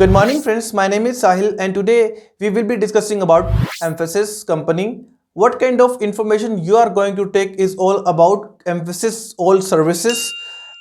Good morning friends, my name is Sahil and today we will be discussing about Mphasis company. What kind of information you are going to take is all about Mphasis all services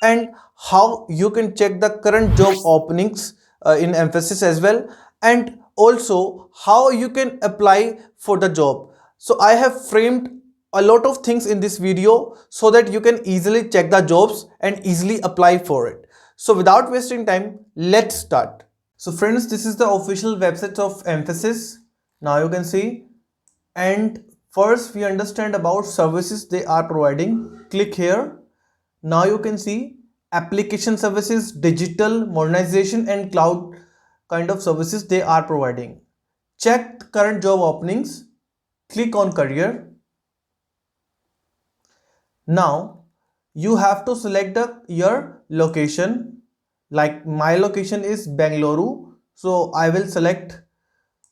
and how you can check the current job openings in Mphasis as well, and also how you can apply for the job. So I have framed a lot of things in this video so that you can easily check the jobs and easily apply for it. So without wasting time, let's start. So friends, this is the official website of Mphasis. Now you can see, and first we understand about services they are providing. Click here. Now you can see application services, digital modernization and cloud kind of services they are providing. Check the current job openings. Click on career. Now you have to select your location. Like my location is Bengaluru, so I will select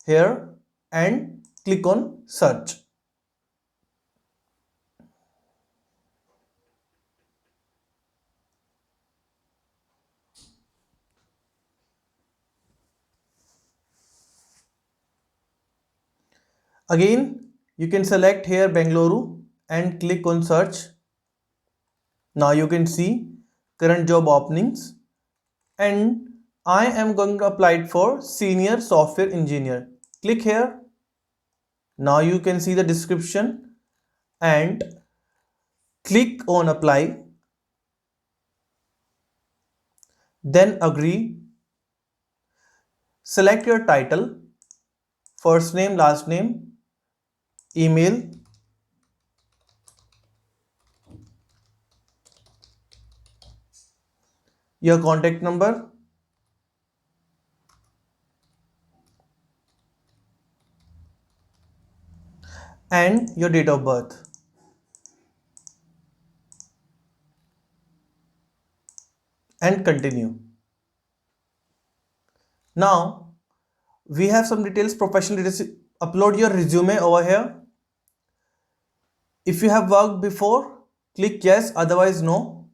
here and click on search. Again, you can select here Bengaluru and click on search. Now you can see current job openings, and I am going to apply it for senior software engineer. Click here. Now you can see the description and click on apply. Then agree. Select your title, first name, last name, email, your contact number, and your date of birth. And continue. Now we have some details, professional details. Upload your resume over here. If you have worked before, click yes, otherwise no.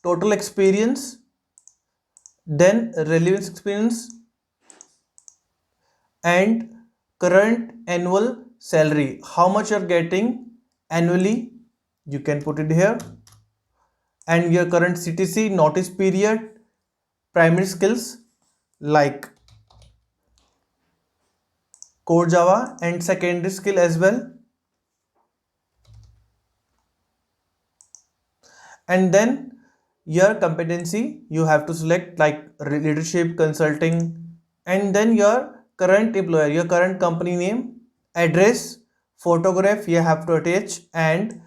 Total experience, then relevance experience, and current annual salary, how much you're getting annually, you can put it here, and your current CTC, notice period, primary skills like core Java, and secondary skill as well. And then your competency you have to select, like leadership, consulting, and then your current employer, your current company name, address, photograph you have to attach, and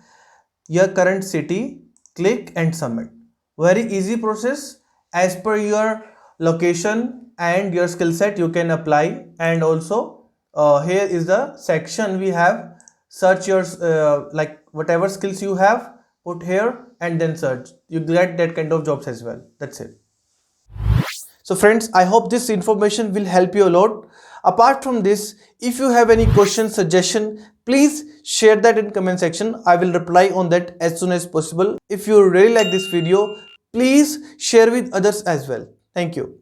your current city. Click and submit. Very easy process. As per your location and your skill set you can apply. And also here is the section we have, search your like whatever skills you have, put here and then search. You get that kind of jobs as well. That's it. So friends, I hope this information will help you a lot. Apart from this, if you have any question, suggestion, please share that in comment section. I will reply on that as soon as possible. If you really like this video, please share with others as well. Thank you.